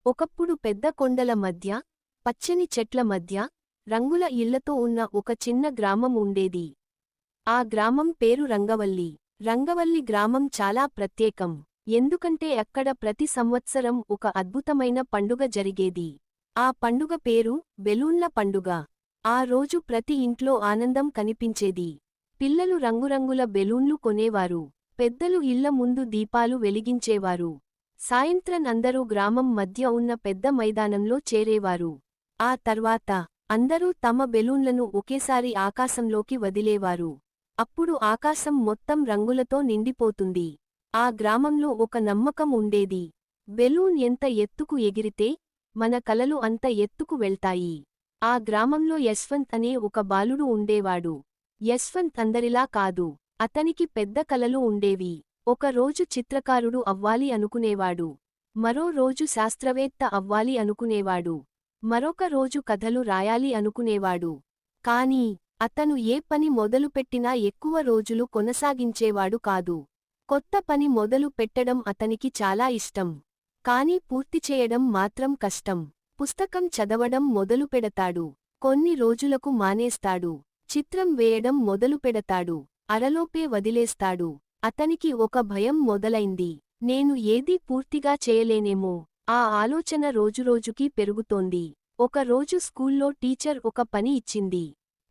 ఒకప్పుడు పెద్ద కొండల మధ్య పచ్చని చెట్ల మధ్య రంగుల ఇళ్లతో ఉన్న ఒక చిన్న గ్రామం ఉండేది. ఆ గ్రామం పేరు రంగవల్లి. రంగవల్లి గ్రామం చాలా ప్రత్యేకం. ఎందుకంటే అక్కడ ప్రతి సంవత్సరం ఒక అద్భుతమైన పండుగ జరిగేది. ఆ పండుగ పేరు బెలూన్ల పండుగ. ఆ రోజు ప్రతి ఇంట్లో ఆనందం కనిపించేది. పిల్లలు రంగురంగుల బెలూన్లు కొనేవారు. పెద్దలు ఇళ్ల ముందు దీపాలు వెలిగించేవారు. సాయంత్రం అందరూ గ్రామం మధ్య ఉన్న పెద్ద మైదానంలో చేరేవారు. ఆ తర్వాత అందరూ తమ బెలూన్లను ఒకేసారి ఆకాశంలోకి వదిలేవారు. అప్పుడు ఆకాశం మొత్తం రంగులతో నిండిపోతుంది. ఆ గ్రామంలో ఒక నమ్మకం ఉండేది. బెలూన్ ఎంత ఎత్తుకు ఎగిరితే మన కలలు అంత ఎత్తుకు వెళ్తాయి. ఆ గ్రామంలో యశ్వంత్ అనే ఒక బాలుడు ఉండేవాడు. యశ్వంత్ అందరిలా కాదు. అతనికి పెద్ద కలలు ఉండేవి. ఒక రోజు చిత్రకారుడు అవ్వాలి అనుకునేవాడు. మరో రోజు శాస్త్రవేత్త అవ్వాలి అనుకునేవాడు. మరొక రోజు కథలు రాయాలి అనుకునేవాడు. కాని అతను ఏ పని మొదలుపెట్టినా ఎక్కువ రోజులు కొనసాగించేవాడు కాదు. కొత్త పని మొదలు పెట్టడం అతనికి చాలా ఇష్టం. కాని పూర్తిచేయడం మాత్రం కష్టం. పుస్తకం చదవడం మొదలుపెడతాడు. కొన్ని రోజులకు మానేస్తాడు. చిత్రం వేయడం మొదలుపెడతాడు. అరలోపే వదిలేస్తాడు. అతనికి ఒక భయం మొదలైంది. నేను ఏదీ పూర్తిగా చేయలేనేమో. ఆ ఆలోచన రోజురోజుకీ పెరుగుతోంది. ఒక రోజు స్కూల్లో టీచర్ ఒక పని ఇచ్చింది.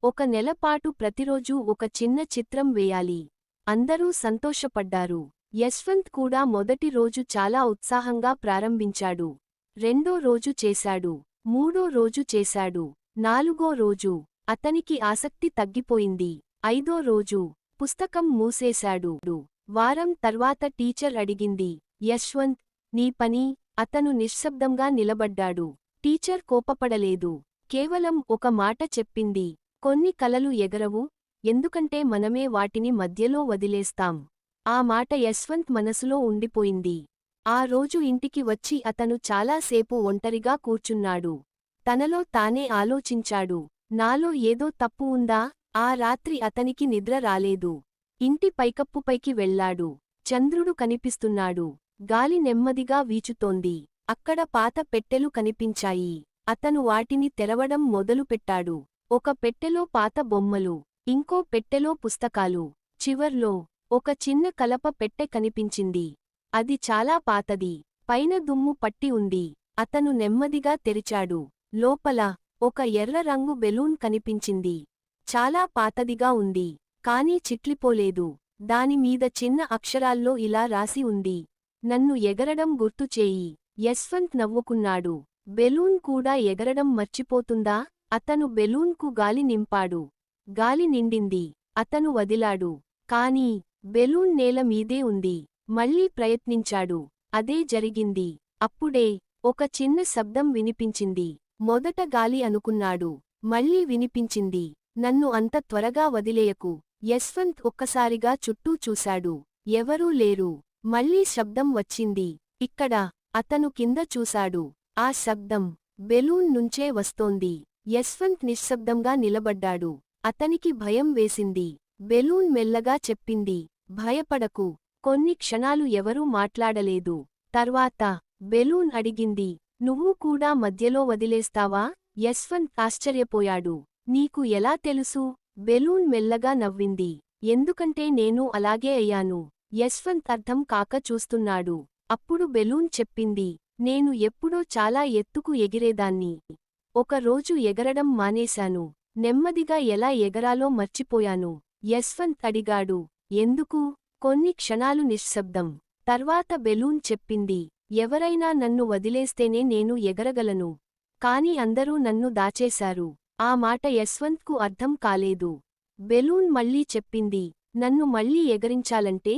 ఒక నెలపాటు ప్రతిరోజూ ఒక చిన్న చిత్రం వేయాలి. అందరూ సంతోషపడ్డారు. యశ్వంత్ కూడా మొదటి రోజు చాలా ఉత్సాహంగా ప్రారంభించాడు. రెండో రోజు చేశాడు. మూడో రోజు చేశాడు. నాలుగో రోజు అతనికి ఆసక్తి తగ్గిపోయింది. ఐదో రోజు పుస్తకం మూసేశాడు. వారం తర్వాత టీచర్ అడిగింది, యశ్వంత్, నీ పని? అతను నిశ్శబ్దంగా నిలబడ్డాడు. టీచర్ కోపపడలేదు. కేవలం ఒక మాట చెప్పింది, కొన్ని కలలు ఎగరవు, ఎందుకంటే మనమే వాటిని మధ్యలో వదిలేస్తాం. ఆ మాట యశ్వంత్ మనసులో ఉండిపోయింది. ఆ రోజు ఇంటికి వచ్చి అతను చాలాసేపు ఒంటరిగా కూర్చున్నాడు. తనలో తానే ఆలోచించాడు, నాలో ఏదో తప్పు ఉందా? ఆ రాత్రి అతనికి నిద్ర రాలేదు. ఇంటి పైకప్పుపైకి వెళ్లాడు. చంద్రుడు కనిపిస్తున్నాడు. గాలి నెమ్మదిగా వీచుతోంది. అక్కడ పాత పెట్టెలు కనిపించాయి. అతను వాటిని తెరవడం మొదలుపెట్టాడు. ఒక పెట్టెలో పాత బొమ్మలు, ఇంకో పెట్టెలో పుస్తకాలు. చివర్లో ఒక చిన్న కలప పెట్టె కనిపించింది. అది చాలా పాతది. పైన దుమ్ము పట్టి ఉంది. అతను నెమ్మదిగా తెరిచాడు. లోపల ఒక ఎర్ర రంగు బెలూన్ కనిపించింది. చాలా పాతదిగా ఉంది. కానీ చిట్లిపోలేదు. దానిమీద చిన్న అక్షరాల్లో ఇలా రాసి ఉంది, నన్ను ఎగరడం గుర్తుచేయి. యశ్వంత్ నవ్వుకున్నాడు. బెలూన్ కూడా ఎగరడం మర్చిపోతుందా? అతను బెలూన్కు గాలి నింపాడు. గాలి నిండింది. అతను వదిలాడు. కానీ బెలూన్ నేల మీదే ఉంది. మళ్ళీ ప్రయత్నించాడు. అదే జరిగింది. అప్పుడే ఒక చిన్న శబ్దం వినిపించింది. మొదట గాలి అనుకున్నాడు. మళ్ళీ వినిపించింది, నన్ను అంత త్వరగా వదిలేయకు. యశ్వంత్ ఒక్కసారిగా చుట్టూ చూశాడు. ఎవరూ లేరు. మళ్ళీ శబ్దం వచ్చింది. ఇక్కడ. అతను కింద చూశాడు. ఆ శబ్దం బెలూన్ నుంచే వస్తోంది. యశ్వంత్ నిశ్శబ్దంగా నిలబడ్డాడు. అతనికి భయం వేసింది. బెలూన్ మెల్లగా చెప్పింది, భయపడకు. కొన్ని క్షణాలు ఎవరూ మాట్లాడలేదు. తర్వాత బెలూన్ అడిగింది, నువ్వు కూడా మధ్యలో వదిలేస్తావా? యశ్వంత్ ఆశ్చర్యపోయాడు. నీకు ఎలా తెలుసు? బెలూన్ మెల్లగా నవ్వింది. ఎందుకంటే నేను అలాగే అయ్యాను. యశ్వంత్ అర్థం కాక చూస్తున్నాడు. అప్పుడు బెలూన్ చెప్పింది, నేను ఎప్పుడో చాలా ఎత్తుకు ఎగిరేదాన్ని. ఒక రోజు ఎగరడం మానేశాను. నెమ్మదిగా ఎలా ఎగరాలో మర్చిపోయాను. యశ్వంత్ అడిగాడు, ఎందుకు? కొన్ని క్షణాలు నిశ్శబ్దం. తర్వాత బెలూన్ చెప్పింది, ఎవరైనా నన్ను వదిలేస్తేనే నేను ఎగరగలను. కాని అందరూ నన్ను దాచేశారు. ఆ మాట యశ్వంత్కు అర్థం కాలేదు. బెలూన్ మళ్ళీ చెప్పింది, నన్ను మళ్ళీ ఎగరించాలంటే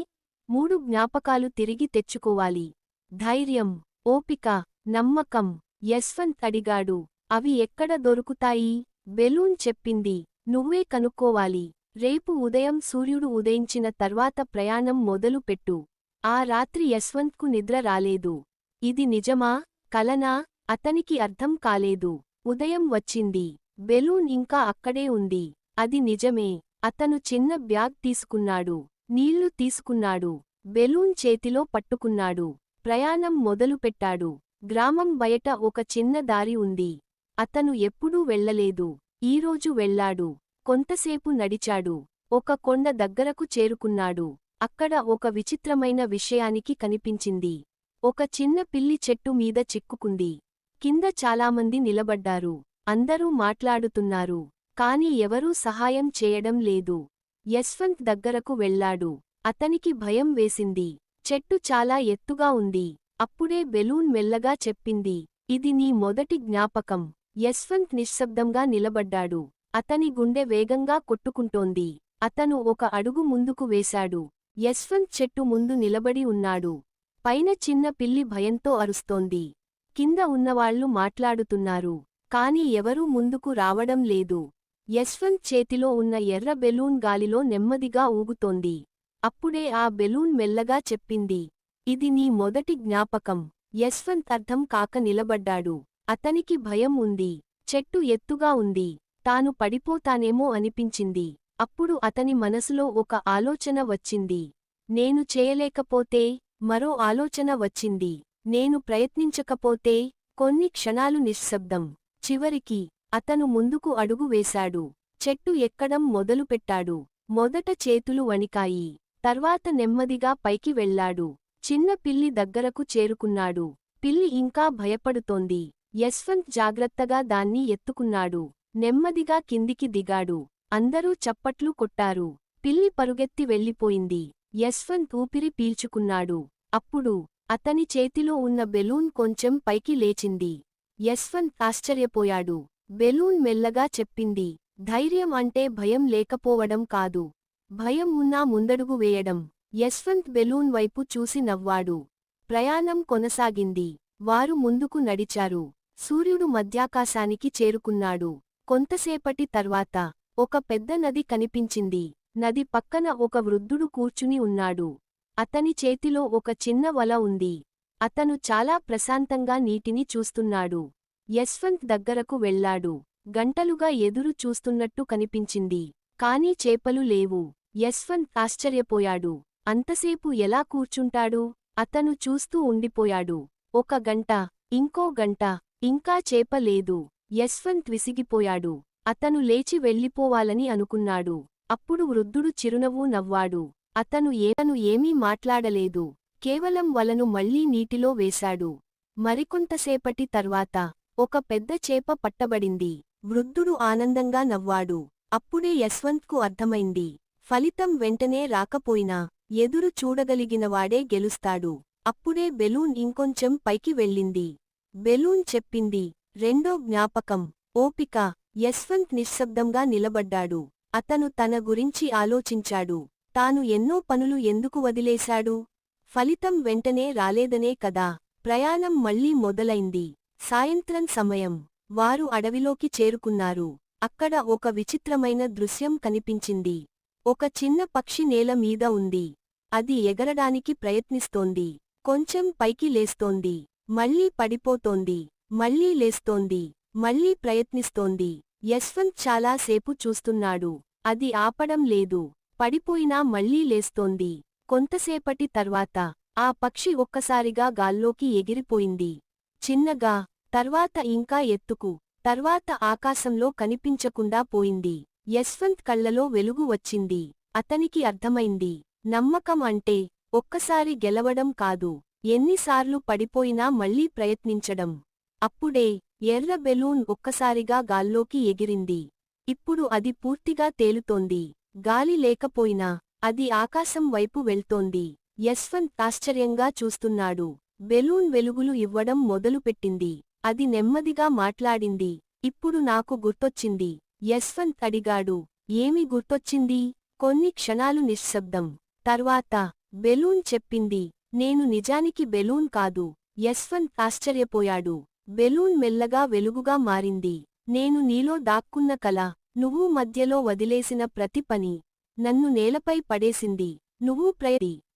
3 జ్ఞాపకాలు తిరిగి తెచ్చుకోవాలి. ధైర్యం, ఓపిక, నమ్మకం. యశ్వంత్ అడిగాడు, అవి ఎక్కడ దొరుకుతాయి? బెలూన్ చెప్పింది, నువ్వే కనుక్కోవాలి. రేపు ఉదయం సూర్యుడు ఉదయించిన తర్వాత ప్రయాణం మొదలుపెట్టు. ఆ రాత్రి యశ్వంత్కు నిద్ర రాలేదు. ఇది నిజమా, కలనా? అతనికి అర్థం కాలేదు. ఉదయం వచ్చింది. బెలూన్ ఇంకా అక్కడే ఉంది. అది నిజమే. అతను చిన్న బ్యాగ్ తీసుకున్నాడు. నీళ్లు తీసుకున్నాడు. బెలూన్ చేతిలో పట్టుకున్నాడు. ప్రయాణం మొదలుపెట్టాడు. గ్రామం బయట ఒక చిన్న దారి ఉంది. అతను ఎప్పుడూ వెళ్ళలేదు. ఈరోజు వెళ్ళాడు. కొంతసేపు నడిచాడు. ఒక కొండ దగ్గరకు చేరుకున్నాడు. అక్కడ ఒక విచిత్రమైన విషయానికి కనిపించింది. ఒక చిన్న పిల్లి చెట్టు మీద చిక్కుకుంది. కింద చాలామంది నిలబడ్డారు. అందరూ మాట్లాడుతున్నారు. కాని ఎవరూ సహాయం చేయడం లేదు. యశ్వంత్ దగ్గరకు వెళ్ళాడు. అతనికి భయం వేసింది. చెట్టు చాలా ఎత్తుగా ఉంది. అప్పుడే బెలూన్ మెల్లగా చెప్పింది, ఇది నీ మొదటి జ్ఞాపకం. యశ్వంత్ నిశ్శబ్దంగా నిలబడ్డాడు. అతని గుండె వేగంగా కొట్టుకుంటోంది. అతను ఒక అడుగు ముందుకు వేశాడు. యశ్వంత్ చెట్టు ముందు నిలబడి ఉన్నాడు. పైన చిన్న పిల్లి భయంతో అరుస్తోంది. కింద ఉన్నవాళ్లు మాట్లాడుతున్నారు. కాని ఎవరూ ముందుకు రావడం లేదు. యశ్వంత్ చేతిలో ఉన్న ఎర్ర బెలూన్ గాలిలో నెమ్మదిగా ఊగుతోంది. అప్పుడే ఆ బెలూన్ మెల్లగా చెప్పింది, ఇది నీ మొదటి జ్ఞాపకం. యశ్వంత్ అర్థం కాక నిలబడ్డాడు. అతనికి భయం ఉంది. చెట్టు ఎత్తుగా ఉంది. తాను పడిపోతానేమో అనిపించింది. అప్పుడు అతని మనసులో ఒక ఆలోచన వచ్చింది. నేను చేయలేకపోతే? మరో ఆలోచన వచ్చింది. నేను ప్రయత్నించకపోతే? కొన్ని క్షణాలు నిశ్శబ్దం. చివరికి అతను ముందుకు అడుగు వేశాడు. చెట్టు ఎక్కడం మొదలుపెట్టాడు. మొదట చేతులు వణికాయి. తర్వాత నెమ్మదిగా పైకి వెళ్లాడు. చిన్న పిల్లి దగ్గరకు చేరుకున్నాడు. పిల్లి ఇంకా భయపడుతోంది. యశ్వంత్ జాగ్రత్తగా దాన్ని ఎత్తుకున్నాడు. నెమ్మదిగా కిందికి దిగాడు. అందరూ చప్పట్లు కొట్టారు. పిల్లి పరుగెత్తి వెళ్ళిపోయింది. యశ్వంత్ ఊపిరి పీల్చుకున్నాడు. అప్పుడు అతని చేతిలో ఉన్న బెలూన్ కొంచెం పైకి లేచింది. యశ్వంత్ ఆశ్చర్యపోయాడు. బెలూన్ మెల్లగా చెప్పింది, ధైర్యం అంటే భయం లేకపోవడం కాదు. భయం ఉన్నా ముందడుగు వేయడం. యశ్వంత్ బెలూన్ వైపు చూసి నవ్వాడు. ప్రయాణం కొనసాగింది. వారు ముందుకు నడిచారు. సూర్యుడు మధ్యాకాశానికి చేరుకున్నాడు. కొంతసేపటి తర్వాత ఒక పెద్ద నది కనిపించింది. నది పక్కన ఒక వృద్ధుడు కూర్చుని ఉన్నాడు. అతని చేతిలో ఒక చిన్న వల ఉంది. అతను చాలా ప్రశాంతంగా నీటిని చూస్తున్నాడు. యశ్వంత్ దగ్గరకు వెళ్ళాడు. గంటలుగా ఎదురు చూస్తున్నట్టు కనిపించింది. కానీ చేపలు లేవు. యశ్వంత్ ఆశ్చర్యపోయాడు. అంతసేపు ఎలా కూర్చుంటాడు? అతను చూస్తూ ఉండిపోయాడు. ఒక గంట, ఇంకో గంట, ఇంకా చేప లేదు. యశ్వంత్ విసిగిపోయాడు. అతను లేచి వెళ్ళిపోవాలని అనుకున్నాడు. అప్పుడు వృద్ధుడు చిరునవ్వు నవ్వాడు. అతను ఏమీ మాట్లాడలేదు. కేవలం వలను మళ్లీ నీటిలో వేశాడు. మరికొంతసేపటి తర్వాత ఒక పెద్ద చేప పట్టబడింది. వృద్ధుడు ఆనందంగా నవ్వాడు. అప్పుడే యశ్వంత్కు అర్థమైంది. ఫలితం వెంటనే రాకపోయినా ఎదురు చూడగలిగినవాడే గెలుస్తాడు. అప్పుడే బెలూన్ ఇంకొంచెం పైకి వెళ్ళింది. బెలూన్ చెప్పింది, రెండో జ్ఞాపకం, ఓపిక. యశ్వంత్ నిశ్శబ్దంగా నిలబడ్డాడు. అతను తన గురించి ఆలోచించాడు. తాను ఎన్నో పనులు ఎందుకు వదిలేశాడు? ఫలితం వెంటనే రాలేదనే కదా. ప్రయాణం మళ్లీ మొదలైంది. సాయంత్రం సమయం. వారు అడవిలోకి చేరుకున్నారు. అక్కడ ఒక విచిత్రమైన దృశ్యం కనిపించింది. ఒక చిన్న పక్షి నేల మీద ఉంది. అది ఎగరడానికి ప్రయత్నిస్తోంది. కొంచెం పైకి లేస్తోంది. మళ్లీ పడిపోతోంది. మళ్లీ లేస్తోంది. మళ్లీ ప్రయత్నిస్తోంది. యశ్వంత్ చాలా సేపు చూస్తున్నాడు. అది ఆపడం లేదు. పడిపోయినా మళ్లీ లేస్తోంది. కొంతసేపటి తర్వాత ఆ పక్షి ఒక్కసారిగా గాల్లోకి ఎగిరిపోయింది. చిన్నగా, తర్వాత ఇంకా ఎత్తుకు, తర్వాత ఆకాశంలో కనిపించకుండా పోయింది. యశ్వంత్ కళ్లలో వెలుగు వచ్చింది. అతనికి అర్థమైంది. నమ్మకం అంటే ఒక్కసారి గెలవడం కాదు, ఎన్నిసార్లు పడిపోయినా మళ్లీ ప్రయత్నించడం. అప్పుడే ఎర్ర బెలూన్ ఒక్కసారిగా గాల్లోకి ఎగిరింది. ఇప్పుడు అది పూర్తిగా తేలుతోంది. గాలి లేకపోయినా అది ఆకాశం వైపు వెళ్తోంది. యశ్వంత్ ఆశ్చర్యంగా చూస్తున్నాడు. బెలూన్ వెలుగులు ఇవ్వడం మొదలుపెట్టింది. అది నెమ్మదిగా మాట్లాడింది. ఇప్పుడు నాకు గుర్తొచ్చింది. యశ్వంత్ అడిగాడు, ఏమి గుర్తొచ్చింది? కొన్ని క్షణాలు నిశ్శబ్దం. తర్వాత బెలూన్ చెప్పింది, నేను నిజానికి బెలూన్ కాదు. యశ్వంత్ ఆశ్చర్యపోయాడు. బెలూన్ మెల్లగా వెలుగుగా మారింది. నేను నీలో దాక్కున్న కల. నువ్వు మధ్యలో వదిలేసిన ప్రతి పని నన్ను నేలపై పడేసింది.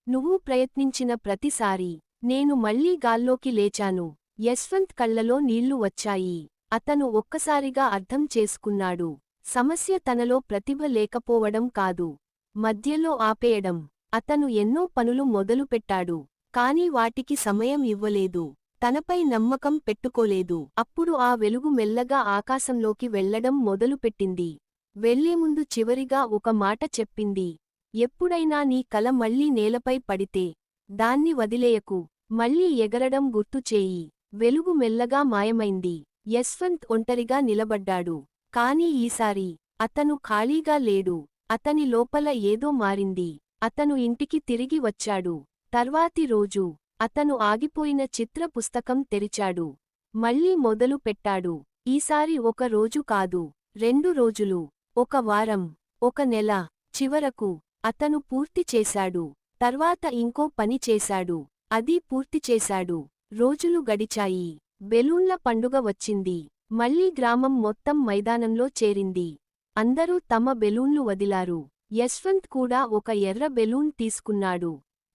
నువ్వు ప్రయత్నించిన ప్రతిసారీ నేను మళ్లీ గాల్లోకి లేచాను. యశ్వంత్ కళ్లలో నీళ్లు వచ్చాయి. అతను ఒక్కసారిగా అర్థం చేసుకున్నాడు. సమస్య తనలో ప్రతిభ లేకపోవడం కాదు, మధ్యలో ఆపేయడం. అతను ఎన్నో పనులు మొదలుపెట్టాడు. కాని వాటికి సమయం ఇవ్వలేదు. తనపై నమ్మకం పెట్టుకోలేదు. అప్పుడు ఆ వెలుగు మెల్లగా ఆకాశంలోకి వెళ్లడం మొదలుపెట్టింది. వెళ్లేముందు చివరిగా ఒక మాట చెప్పింది. ఎప్పుడైనా నీ కల మళ్లీ నేలపై పడితే దాన్ని వదిలేయకు. మళ్లీ ఎగరడం గుర్తుచేయి. వెలుగు మెల్లగా మాయమైంది. యశ్వంత్ ఒంటరిగా నిలబడ్డాడు. కాని ఈసారి అతను ఖాళీగా లేడు. అతని లోపల ఏదో మారింది. అతను ఇంటికి తిరిగి వచ్చాడు. తర్వాతి రోజు అతను ఆగిపోయిన చిత్ర పుస్తకం తెరిచాడు. మళ్లీ మొదలు పెట్టాడు. ఈసారి ఒక రోజు కాదు, 2 రోజులు, ఒక వారం, ఒక నెల. చివరకు అతను పూర్తి చేశాడు. తర్వాత ఇంకో పని చేశాడు. అదీ పూర్తి చేశాడు. రోజులు గడిచాయి. బెలూన్ల పండుగ వచ్చింది. మళ్లీ గ్రామం మొత్తం మైదానంలో చేరింది. అందరూ తమ బెలూన్లు వదిలారు. యశ్వంత్ కూడా ఒక ఎర్ర బెలూన్ తీసుకున్నాడు.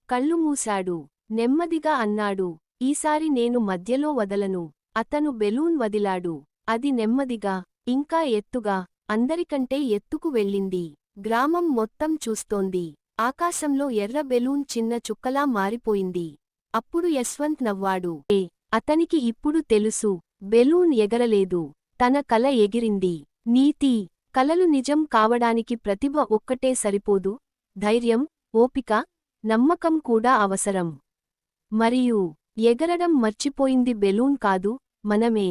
కళ్ళు మూశాడు. నెమ్మదిగా అన్నాడు, ఈసారి నేను మధ్యలో వదలను. అతను బెలూన్ వదిలాడు. అది నెమ్మదిగా, ఇంకా ఎత్తుగా, అందరికంటే ఎత్తుకు వెళ్ళింది. గ్రామం మొత్తం చూస్తోంది. ఆకాశంలో ఎర్ర బెలూన్ చిన్న చుక్కలా మారిపోయింది. అప్పుడు యశ్వంత్ నవ్వాడు. అతనికి ఇప్పుడు తెలుసు, బెలూన్ ఎగరలేదు, తన కల ఎగిరింది. నీతి: కలలు నిజం కావడానికి ప్రతిభ ఒక్కటే సరిపోదు, ధైర్యం, ఓపిక, నమ్మకం కూడా అవసరం. మరియు ఎగరడం మర్చిపోయింది బెలూన్ కాదు, మనమే.